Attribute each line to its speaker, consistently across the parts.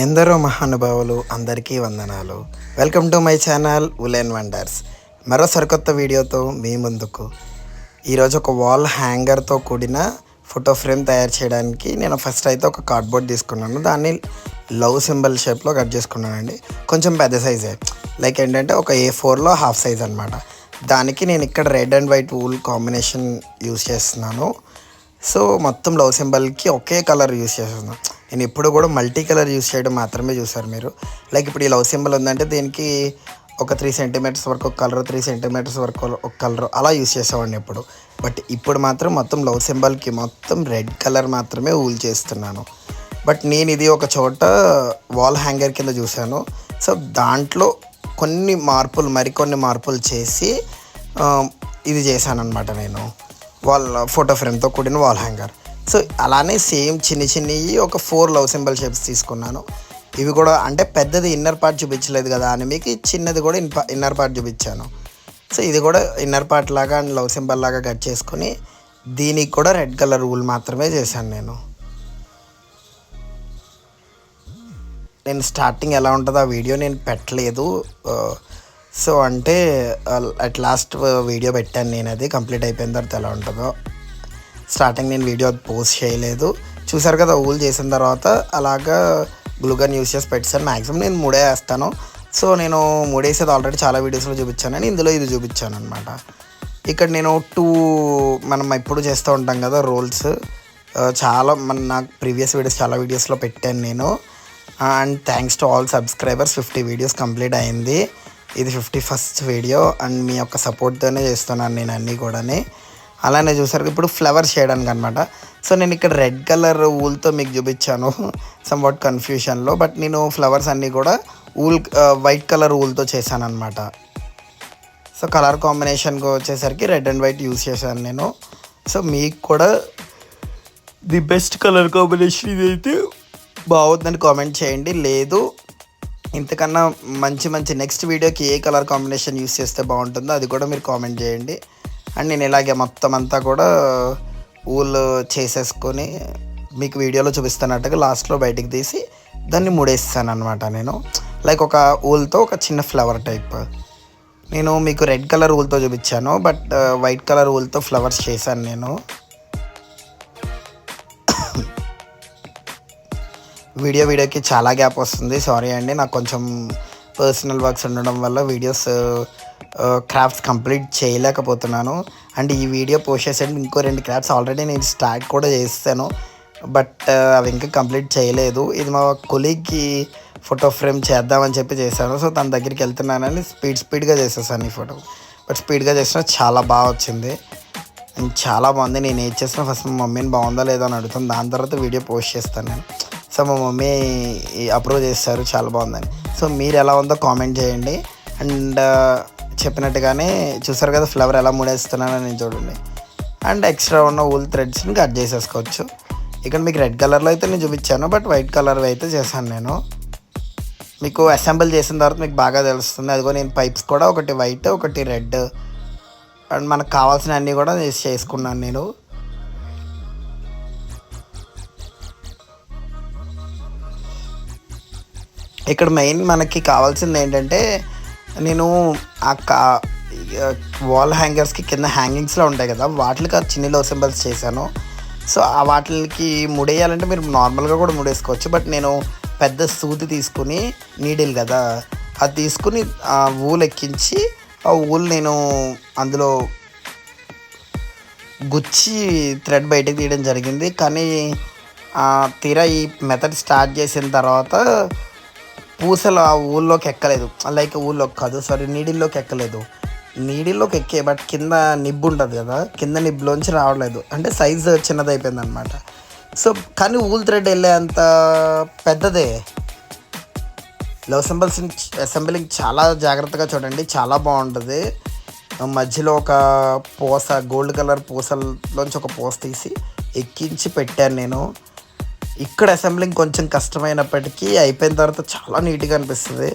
Speaker 1: ఎందరో మహానుభావులు అందరికీ వందనాలు. Welcome to my channel woollen wonders. మరో సరికొత్త వీడియోతో మీ ముందుకు. ఈరోజు ఒక వాల్ హ్యాంగర్తో కూడిన ఫోటో ఫ్రేమ్ తయారు చేయడానికి నేను ఫస్ట్ అయితే ఒక కార్డ్బోర్డ్ తీసుకున్నాను. దాన్ని లవ్ సింబల్ షేప్లో కట్ చేసుకున్నానండి. కొంచెం పెద్ద సైజే, లైక్ ఏంటంటే ఒక A4లో హాఫ్ సైజ్ అనమాట. దానికి నేను ఇక్కడ red and white wool combination use చేస్తున్నాను. సో మొత్తం లవ్ సింబల్కి ఒకే కలర్ యూస్ చేస్తున్నాను. నేను ఎప్పుడు కూడా మల్టీ కలర్ యూస్ చేయడం మాత్రమే చూసారు మీరు. లైక్ ఇప్పుడు ఈ లవ్ సింబల్ ఉందంటే దీనికి ఒక 3 సెంటీమీటర్స్ వరకు ఒక కలర్, 3 సెంటీమీటర్స్ వరకు ఒక కలర్ అలా యూస్ చేసేవాడిని ఎప్పుడు. బట్ ఇప్పుడు మాత్రం మొత్తం లవ్ సింబల్కి మొత్తం రెడ్ కలర్ మాత్రమే ఊల్ చేస్తున్నాను. బట్ నేను ఇది ఒక చోట వాల్ హ్యాంగర్ కింద చూశాను. సో దాంట్లో మరికొన్ని మార్పులు చేసి ఇది చేశాను అనమాట నేను. ఫోటో ఫ్రేమ్తో కూడిన వాల్ హ్యాంగర్. సో అలానే సేమ్ చిన్నవి ఒక 4 లవ్ సింబల్ షేప్స్ తీసుకున్నాను. ఇవి కూడా అంటే పెద్దది ఇన్నర్ పార్ట్ చూపించలేదు కదా అని మీకు చిన్నది కూడా ఇన్నర్ పార్ట్ చూపించాను. సో ఇది కూడా ఇన్నర్ పార్ట్ లాగా అండ్ లవ్ సింబల్ లాగా కట్ చేసుకొని దీనికి కూడా రెడ్ కలర్ వూల్ మాత్రమే చేశాను నేను స్టార్టింగ్ ఎలా ఉంటుందో ఆ వీడియో నేను పెట్టలేదు. సో అంటే అట్ లాస్ట్ వీడియో పెట్టాను నేను. అది కంప్లీట్ అయిపోయిన తర్వాత ఎలా ఉంటుందో స్టార్టింగ్ నేను వీడియో పోస్ట్ చేయలేదు. చూసారు కదా ఊల్ చేసిన తర్వాత అలాగా గ్లూగన్ యూస్ చేసి పెట్టాను. మ్యాక్సిమం నేను 3 వేస్తాను. సో నేను 3 వేసేది ఆల్రెడీ చాలా వీడియోస్లో చూపించానని ఇందులో ఇది చూపించాను అనమాట. ఇక్కడ నేను మనం ఎప్పుడు చేస్తూ ఉంటాం కదా రోల్స్, నాకు ప్రీవియస్ వీడియోస్ చాలా వీడియోస్లో పెట్టాను నేను. And thanks to all subscribers. 50 videos complete అయింది. ఇది 51st వీడియో అండ్ మీ యొక్క సపోర్ట్తోనే చేస్తున్నాను నేను అన్నీ కూడా. అలానే చూసారు ఇప్పుడు ఫ్లవర్స్ చేయడానికి అనమాట. సో నేను ఇక్కడ రెడ్ కలర్ ఊల్తో మీకు చూపించాను సమ్వాట్ కన్ఫ్యూషన్లో. బట్ నేను ఫ్లవర్స్ అన్నీ కూడా వైట్ కలర్ ఊల్తో చేశాను అనమాట. సో కలర్ కాంబినేషన్కి వచ్చేసరికి రెడ్ అండ్ వైట్ యూస్ చేశాను నేను. సో మీకు కూడా ది బెస్ట్ కలర్ కాంబినేషన్ ఇదైతే బాగుందని కామెంట్ చేయండి. లేదు ఇంతకన్నా మంచి నెక్స్ట్ వీడియోకి ఏ కలర్ కాంబినేషన్ యూస్ చేస్తే బాగుంటుందో అది కూడా మీరు కామెంట్ చేయండి. అండ్ నేను ఇలాగే మొత్తం అంతా కూడా ఊల్ చేసేసుకొని మీకు వీడియోలో చూపిస్తున్నట్టుగా లాస్ట్లో బయటికి తీసి దాన్ని ముడేస్తాను అనమాట నేను. లైక్ ఒక ఊల్తో ఒక చిన్న ఫ్లవర్ టైప్. నేను మీకు రెడ్ కలర్ ఊల్తో చూపించాను, బట్ వైట్ కలర్ ఊల్తో ఫ్లవర్స్ చేశాను నేను. వీడియోకి చాలా గ్యాప్ వస్తుంది, సారీ అండి. నాకు కొంచెం పర్సనల్ వర్క్స్ ఉండడం వల్ల వీడియోస్ క్రాఫ్ట్స్ కంప్లీట్ చేయలేకపోతున్నాను. అండ్ ఈ వీడియో పోస్ట్ చేసేది ఇంకో 2 క్రాఫ్ట్స్ ఆల్రెడీ నేను స్టార్ట్ కూడా చేస్తాను, బట్ అవి ఇంకా కంప్లీట్ చేయలేదు. ఇది మా కొలీగ్కి ఫోటో ఫ్రేమ్ చేద్దామని చెప్పి చేశాను. సో తన దగ్గరికి వెళ్తున్నానని స్పీడ్గా చేసేసాను ఈ ఫోటో. బట్ స్పీడ్గా చేసినా చాలా బాగా వచ్చింది అండ్ చాలా బాగుంది. నేను ఏం చేసినా ఫస్ట్ మా మమ్మీని బాగుందా లేదా అని అడుగుతాను, దాని తర్వాత వీడియో పోస్ట్ చేస్తాను నేను. సో మా మమ్మీ అప్రూవ్ చేస్తారు చాలా బాగుందని. సో మీరు ఎలా ఉందో కామెంట్ చేయండి. అండ్ చెప్పినట్టుగానే చూసారు కదా ఫ్లవర్ ఎలా ముడేస్తున్నానని చూడండి. అండ్ ఎక్స్ట్రా ఉన్న ఊల్ థ్రెడ్స్ని కట్ చేసేసుకోవచ్చు. ఇక్కడ మీకు రెడ్ కలర్లో అయితే నేను చూపించాను, బట్ వైట్ కలర్ అయితే చేశాను నేను. మీకు అసెంబుల్ చేసిన తర్వాత మీకు బాగా తెలుస్తుంది. అదిగో నేను పైప్స్ కూడా ఒకటి వైట్ ఒకటి రెడ్ అండ్ మనకు కావాల్సిన అన్నీ కూడా చేసుకున్నాను నేను. ఇక్కడ మెయిన్ మనకి కావాల్సింది ఏంటంటే నేను వాల్ హ్యాంగర్స్కి కింద హ్యాంగింగ్స్లో ఉంటాయి కదా వాటికి చిన్న లవ్ సింబల్స్ చేశాను. సో ఆ వాటికి ముడేయాలంటే మీరు నార్మల్గా కూడా ముడేసుకోవచ్చు, బట్ నేను పెద్ద సూది తీసుకుని నీడిల్ కదా అది తీసుకుని ఆ ఊల్ ఎక్కించి ఆ ఊల్ నేను అందులో గుచ్చి థ్రెడ్ బయటకు తీయడం జరిగింది. కానీ తీరా ఈ మెథడ్ స్టార్ట్ చేసిన తర్వాత పూసలు ఆ ఊళ్ళోకి ఎక్కలేదు. లైక్ ఊళ్ళోకి కాదు, నీడిల్లోకి ఎక్కలేదు. నీడిల్లోకి ఎక్కే బట్ కింద నిబ్బు ఉంటుంది కదా, కింద నిబ్బులోంచి రావట్లేదు. అంటే సైజు చిన్నది అయిపోయింది అనమాట. సో కానీ ఊల్ థ్రెడ్ వెళ్ళే అంత పెద్దదే. లవ్ సింబల్స్ అసెంబ్లింగ్ చాలా జాగ్రత్తగా చూడండి, చాలా బాగుంటుంది. మధ్యలో ఒక గోల్డ్ కలర్ పూసల్లోంచి ఒక పూస తీసి ఎక్కించి పెట్టాను నేను. ఇక్కడ అసెంబ్లింగ్ కొంచెం కష్టమైనప్పటికీ అయిపోయిన తర్వాత చాలా నీట్గా అనిపిస్తుంది.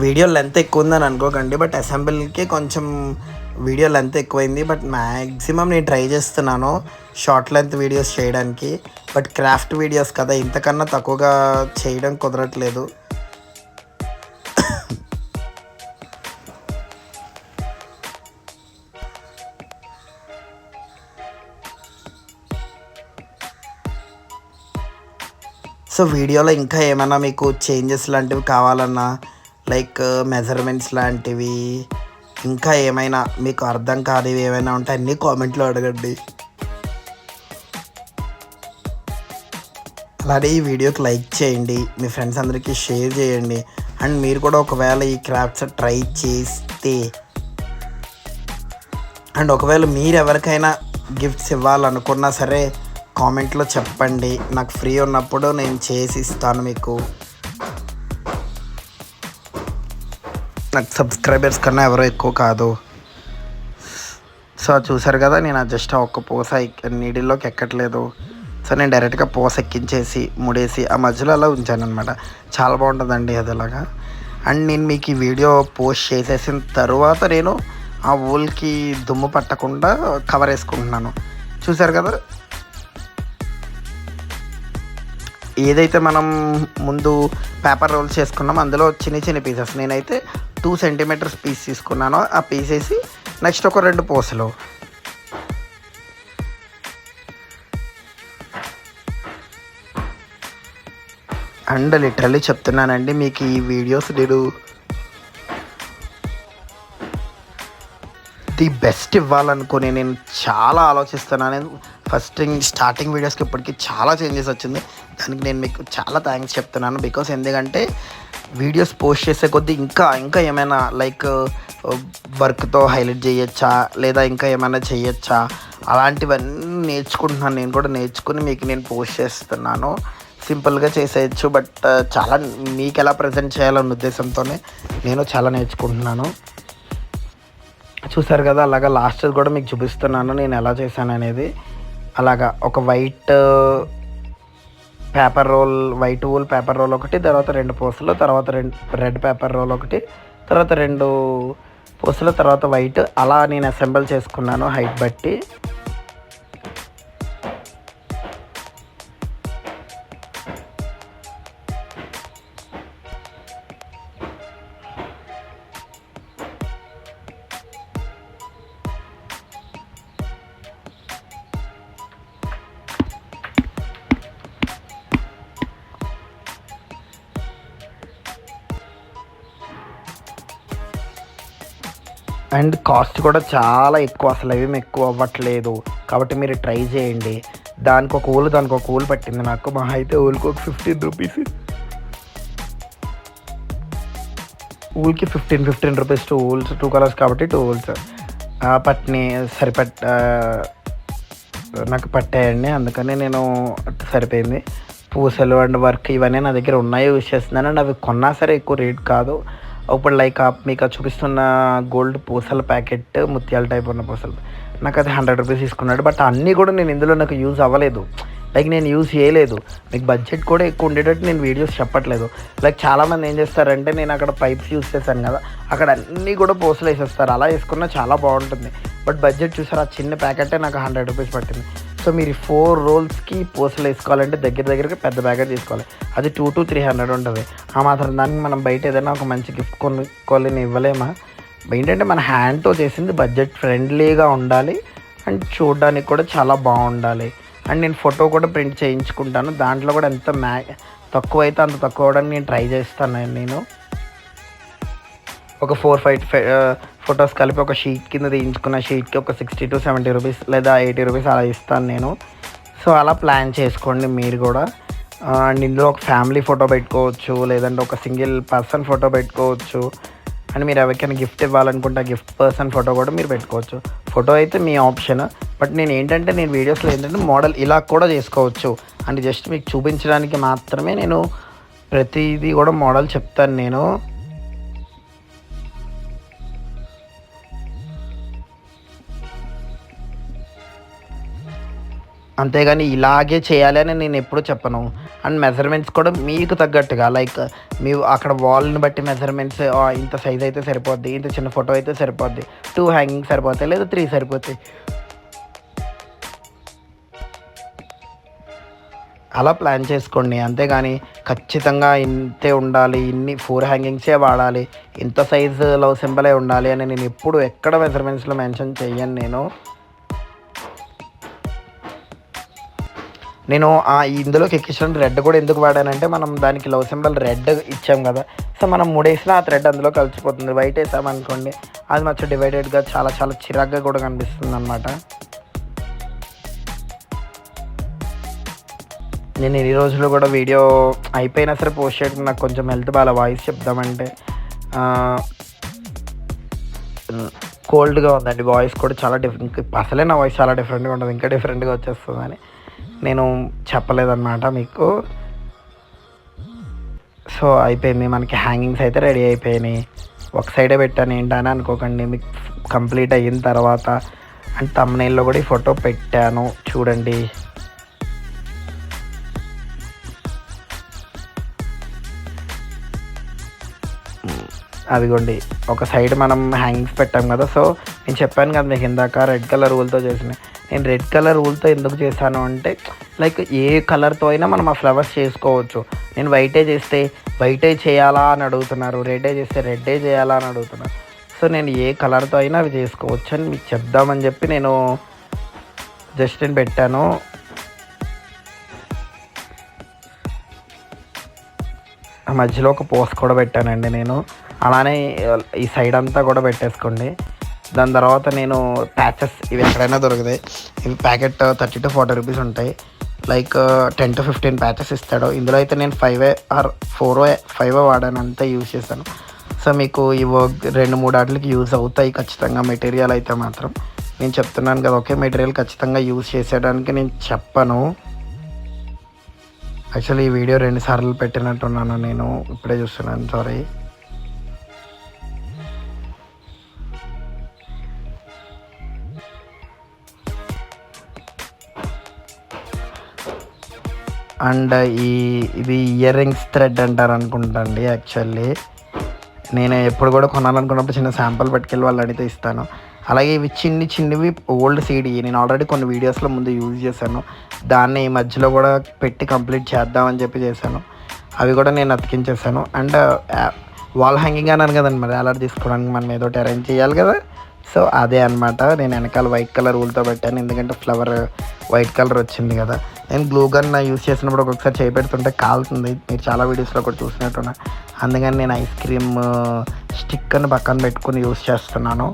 Speaker 1: వీడియో లెంత్ ఎక్కువ ఉందని అనుకోకండి, బట్ అసెంబ్లీకి కొంచెం వీడియో లెంత్ ఎక్కువైంది. బట్ మ్యాక్సిమం నేను ట్రై చేస్తున్నాను షార్ట్ లెంత్ వీడియోస్ చేయడానికి. బట్ క్రాఫ్ట్ వీడియోస్ కదా, ఇంతకన్నా తక్కువగా చేయడం కుదరట్లేదు. సో వీడియోలో ఇంకా ఏమైనా మీకు చేంజెస్ లాంటివి కావాలన్నా, లైక్ మెజర్మెంట్స్ లాంటివి, ఇంకా ఏమైనా మీకు అర్థం కానివి ఏమైనా ఉంటే అన్నీ కామెంట్లో అడగండి. అలాగే ఈ వీడియోకి లైక్ చేయండి, మీ ఫ్రెండ్స్ అందరికీ షేర్ చేయండి. అండ్ మీరు కూడా ఒకవేళ ఈ క్రాఫ్ట్స్ ట్రై చేస్తే, అండ్ ఒకవేళ మీరు ఎవరికైనా గిఫ్ట్స్ ఇవ్వాలనుకున్నా సరే కామెంట్లో చెప్పండి. నాకు ఫ్రీ ఉన్నప్పుడు నేను చేసి ఇస్తాను మీకు. నాకు సబ్స్క్రైబర్స్ కన్నా ఎవరో ఎక్కువ కాదు. సో చూసారు కదా, నేను జస్ట్ ఒక్క పూస నీడిల్లోకి ఎక్కట్లేదు. సో నేను డైరెక్ట్గా పూస ఎక్కించేసి ముడేసి ఆ మధ్యలో అలా ఉంచాను అనమాట. చాలా బాగుంటుందండి అది అలాగా. అండ్ నేను మీకు ఈ వీడియో పోస్ట్ చేసేసిన తర్వాత నేను ఆ ఊల్కి దుమ్ము పట్టకుండా కవర్ వేసుకుంటున్నాను. చూసారు కదా, ఏదైతే మనం ముందు పేపర్ రోల్ చేసుకున్నామో అందులో చిన్న చిన్న పీసెస్ నేనైతే 2 సెంటీమీటర్స్ పీస్ తీసుకున్నాను. ఆ పీస్ వేసి నెక్స్ట్ ఒక 2 పూసలు. అండ్ లిటరల్లీ చెప్తున్నానండి, మీకు ఈ వీడియోస్ నేను ది బెస్ట్ ఇవ్వాలనుకుని నేను చాలా ఆలోచిస్తున్నాను. ఫస్ట్ స్టార్టింగ్ వీడియోస్కి ఇప్పటికీ చాలా చేంజెస్ వచ్చింది. దానికి నేను మీకు చాలా థ్యాంక్స్ చెప్తున్నాను. బికాస్ ఎందుకంటే వీడియోస్ పోస్ట్ చేసే కొద్దీ ఇంకా ఏమైనా లైక్ వర్క్తో హైలైట్ చేయొచ్చా, లేదా ఇంకా ఏమైనా చేయొచ్చా, అలాంటివన్నీ నేర్చుకుంటున్నాను. నేను కూడా నేర్చుకుని మీకు నేను పోస్ట్ చేస్తున్నాను. సింపుల్గా చేసేయచ్చు, బట్ చాలా మీకు ఎలా ప్రజెంట్ చేయాలన్న ఉద్దేశంతోనే నేను చాలా నేర్చుకుంటున్నాను. చూసారు కదా, అలాగా లాస్ట్ కూడా మీకు చూపిస్తున్నాను నేను ఎలా చేశాను అనేది. అలాగా ఒక వైట్ ఊల్ పేపర్ రోల్ ఒకటి, తర్వాత 2 పూసలు, తర్వాత రెడ్ పేపర్ రోల్ ఒకటి, తర్వాత 2 పూసలు, తర్వాత వైట్, అలా నేను అసెంబుల్ చేసుకున్నాను హైట్ బట్టి. అండ్ కాస్ట్ కూడా చాలా ఎక్కువ, అసలు ఏమి ఎక్కువ అవ్వట్లేదు. కాబట్టి మీరు ట్రై చేయండి. దానికి ఒక ఊలు పట్టింది నాకు. మా అయితే ఊళ్ళకి ఒక 15 రూపీస్, ఊళ్ళకి 15 రూపీస్ 2 ఊల్స్, 2 కలర్స్ కాబట్టి 2 ఊల్స్ పట్టిని నాకు పట్టాయండి. అందుకని నేను సరిపోయింది. పూసలు అండ్ వర్క్ ఇవన్నీ నా దగ్గర ఉన్నాయి, యూజ్ చేస్తున్నాను. అండ్ అవి కొన్నా సరే ఎక్కువ రేట్ కాదు. ఇప్పుడు లైక్ మీకు చూపిస్తున్న గోల్డ్ పూసల ప్యాకెట్, ముత్యాల టైప్ ఉన్న పూసలు, నాకు అది 100 రూపీస్ తీసుకున్నాడు. బట్ అన్నీ కూడా నేను ఇందులో నాకు యూజ్ అవ్వలేదు, లైక్ నేను యూజ్ చేయలేదు. మీకు బడ్జెట్ కూడా ఎక్కువ ఉండేటట్టు నేను వీడియోస్ చెప్పట్లేదు. లైక్ చాలామంది ఏం చేస్తారంటే, నేను అక్కడ పైప్స్ యూజ్ చేశాను కదా, అక్కడ అన్నీ కూడా పూసలు వేసేస్తారు. అలా వేసుకున్నా చాలా బాగుంటుంది. బట్ బడ్జెట్ చూసారు, ఆ చిన్న ప్యాకెటే నాకు 100 రూపీస్ పట్టింది. సో మీరు 4 రోల్స్కి పూసలు వేసుకోవాలంటే దగ్గరగా పెద్ద ప్యాకెట్ తీసుకోవాలి. అది 200 to 300 ఉంటుంది. ఆ మాత్రం దానికి మనం బయట ఏదైనా ఒక మంచి గిఫ్ట్ కొనుక్కోలేని ఇవ్వలేమా? ఏంటంటే మన హ్యాండ్తో చేసింది బడ్జెట్ ఫ్రెండ్లీగా ఉండాలి అండ్ చూడడానికి కూడా చాలా బాగుండాలి. అండ్ నేను ఫోటో కూడా ప్రింట్ చేయించుకుంటాను. దాంట్లో కూడా ఎంత తక్కువ అయితే అంత తక్కువ అవడానికి నేను ట్రై చేస్తాను. నేను ఒక 4-5 ఫొటోస్ కలిపి ఒక షీట్ కింద తీయించుకున్న షీట్కి ఒక 60 to 70 రూపీస్ లేదా 80 రూపీస్ అలా ఇస్తాను నేను. సో అలా ప్లాన్ చేసుకోండి మీరు కూడా. అండ్ ఇందులో ఒక ఫ్యామిలీ ఫోటో పెట్టుకోవచ్చు, లేదంటే ఒక సింగిల్ పర్సన్ ఫోటో పెట్టుకోవచ్చు. అండ్ మీరు ఎవరికైనా గిఫ్ట్ ఇవ్వాలనుకుంటే గిఫ్ట్ పర్సన్ ఫోటో కూడా మీరు పెట్టుకోవచ్చు. ఫోటో అయితే మీ ఆప్షన్. బట్ నేను వీడియోస్లో ఏంటంటే మోడల్ ఇలా కూడా చేసుకోవచ్చు అంటే జస్ట్ మీకు చూపించడానికి మాత్రమే నేను ప్రతిదీ కూడా మోడల్ చెప్తాను నేను. అంతేగాని ఇలాగే చేయాలి అని నేను ఎప్పుడూ చెప్పను. అండ్ మెజర్మెంట్స్ కూడా మీకు తగ్గట్టుగా లైక్ మీరు అక్కడ వాల్ని బట్టి మెజర్మెంట్స్ ఇంత సైజ్ అయితే సరిపోద్ది, ఇంత చిన్న ఫోటో అయితే సరిపోద్ది, 2 హ్యాంగింగ్ సరిపోతాయి లేదా 3 సరిపోతాయి, అలా ప్లాన్ చేసుకోండి. అంతేగాని ఖచ్చితంగా ఇంతే ఉండాలి, ఇన్ని 4 హ్యాంగింగ్సే వాడాలి, ఇంత సైజు లవ్ సింబలే ఉండాలి అని నేను ఎప్పుడు ఎక్కడ మెజర్మెంట్స్లో మెన్షన్ చెయ్యను. నేను ఇందులోకి ఎక్కించిన రెడ్ కూడా ఎందుకు వాడానంటే, మనం దానికి లవ్ సింబల్ రెడ్ ఇచ్చాం కదా, సో మనం ముడేసినా ఆ థ్రెడ్ అందులో కలిసిపోతుంది. వైట్ వేసామనుకోండి అది మధ్య డివైడెడ్గా చాలా చాలా చిరాగ్గా కూడా కనిపిస్తుంది అనమాట. నేను ఎన్ని రోజులు కూడా వీడియో అయిపోయినా సరే పోస్ట్ చేయడం నాకు కొంచెం హెల్త్ బాగా, వాయిస్ చెప్దామంటే కోల్డ్గా ఉందండి. వాయిస్ కూడా చాలా డిఫరెంట్, అసలే నా వాయిస్ చాలా డిఫరెంట్గా ఉంటుంది, ఇంకా డిఫరెంట్గా వచ్చేస్తుందని నేను చెప్పలేదన్నమాట మీకు. సో అయిపోయింది, మనకి హ్యాంగింగ్స్ అయితే రెడీ అయిపోయినాయి. ఒక సైడే పెట్టాను ఏంటని అనుకోకండి, మీకు కంప్లీట్ అయిన తర్వాత అండ్ థంబ్నెయిల్లో కూడా ఈ ఫోటో పెట్టాను చూడండి. అదిగోండి ఒక సైడ్ మనం హ్యాంగింగ్స్ పెట్టాం కదా. సో నేను చెప్పాను కదా మీకు ఇందాక రెడ్ కలర్ ఊల్తో చేసిన. నేను రెడ్ కలర్ ఊల్తో ఎందుకు చేశాను అంటే, లైక్ ఏ కలర్తో అయినా మనం ఆ ఫ్లవర్స్ చేసుకోవచ్చు. నేను వైటే చేస్తే వైటే చేయాలా అని అడుగుతున్నారు, రెడ్డే చేస్తే రెడ్డే చేయాలా అని అడుగుతున్నారు. సో నేను ఏ కలర్తో అయినా అవి చేసుకోవచ్చు అని మీకు చెప్దామని చెప్పి నేను జస్ట్ నేను పెట్టాను. మధ్యలో ఒక పోస్ట్ కూడా పెట్టానండి నేను. అలానే ఈ సైడ్ అంతా కూడా పెట్టేసుకోండి. దాని తర్వాత నేను ప్యాచెస్ ఇవి ఎక్కడైనా దొరుకుతాయి. ఇవి ప్యాకెట్ 30 to 40 రూపీస్ ఉంటాయి. లైక్ 10 to 15 ప్యాచెస్ ఇస్తాడు. ఇందులో అయితే నేను 5 or 4 వాడాను, అంతా యూజ్ చేశాను. సో మీకు ఇవి 2-3 వాటికి యూజ్ అవుతాయి ఖచ్చితంగా. మెటీరియల్ అయితే మాత్రం నేను చెప్తున్నాను కదా, ఒకే మెటీరియల్ ఖచ్చితంగా యూజ్ చేసేయడానికి నేను చెప్పను. యాక్చువల్లీ ఈ వీడియో 2 సార్లు పెట్టినట్టున్నాను, నేను ఇప్పుడే చూస్తున్నాను, సారీ. అండ్ ఇది ఇయర్ రింగ్స్ థ్రెడ్ అంటారు అనుకుంటా అండి. యాక్చువల్లీ నేను ఎప్పుడు కూడా కొనాలనుకున్నప్పుడు చిన్న శాంపుల్ పట్టుకెళ్ళి వాళ్ళు అడిగితే ఇస్తాను. అలాగే ఇవి చిన్నవి ఓల్డ్ సీడీ నేను ఆల్రెడీ కొన్ని వీడియోస్లో ముందు యూజ్ చేశాను. దాన్ని ఈ మధ్యలో కూడా పెట్టి కంప్లీట్ చేద్దామని చెప్పి చేశాను. అవి కూడా నేను అతికించేసాను. అండ్ వాల్ హ్యాంగింగ్ అన్నాను కదండి, మరి అలా తీసుకోవడానికి మనం ఏదో అరేంజ్ చేయాలి కదా. సో అదే అనమాట, నేను వెనకాల వైట్ కలర్ ఊల్తో పెట్టాను, ఎందుకంటే ఫ్లవర్ వైట్ కలర్ వచ్చింది కదా. నేను గ్లూ గన్ యూస్ చేసినప్పుడు ఒక్కొక్కసారి చేయి పెడుతుంటే కాలుతుంది, మీరు చాలా వీడియోస్లో కూడా చూసినట్టున్నా. అందుకని నేను ఐస్ క్రీమ్ స్టిక్కర్ని పక్కన పెట్టుకుని యూస్ చేస్తున్నాను.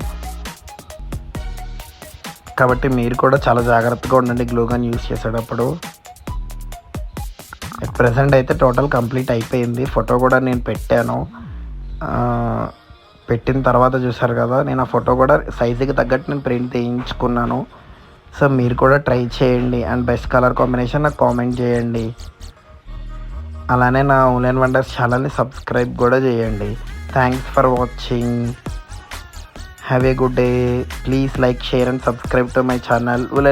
Speaker 1: కాబట్టి మీరు కూడా చాలా జాగ్రత్తగా ఉండండి గ్లూ గన్ యూస్ చేసేటప్పుడు. ప్రెసెంట్ అయితే టోటల్ కంప్లీట్ అయిపోయింది. ఫోటో కూడా నేను పెట్టాను. పెట్టిన తర్వాత చూసారు కదా, నేను ఆ ఫోటో కూడా సైజుకి తగ్గట్టు నేను ప్రింట్ తీయించుకున్నాను. సో మీరు కూడా ట్రై చేయండి. అండ్ బెస్ట్ కలర్ కాంబినేషన్ నాకు కామెంట్ చేయండి. అలానే నా ఉలెన్ వండర్స్ ఛానల్ని సబ్స్క్రైబ్ కూడా చేయండి. Thanks for watching. Have a good day. Please like, share and subscribe to my channel woollen.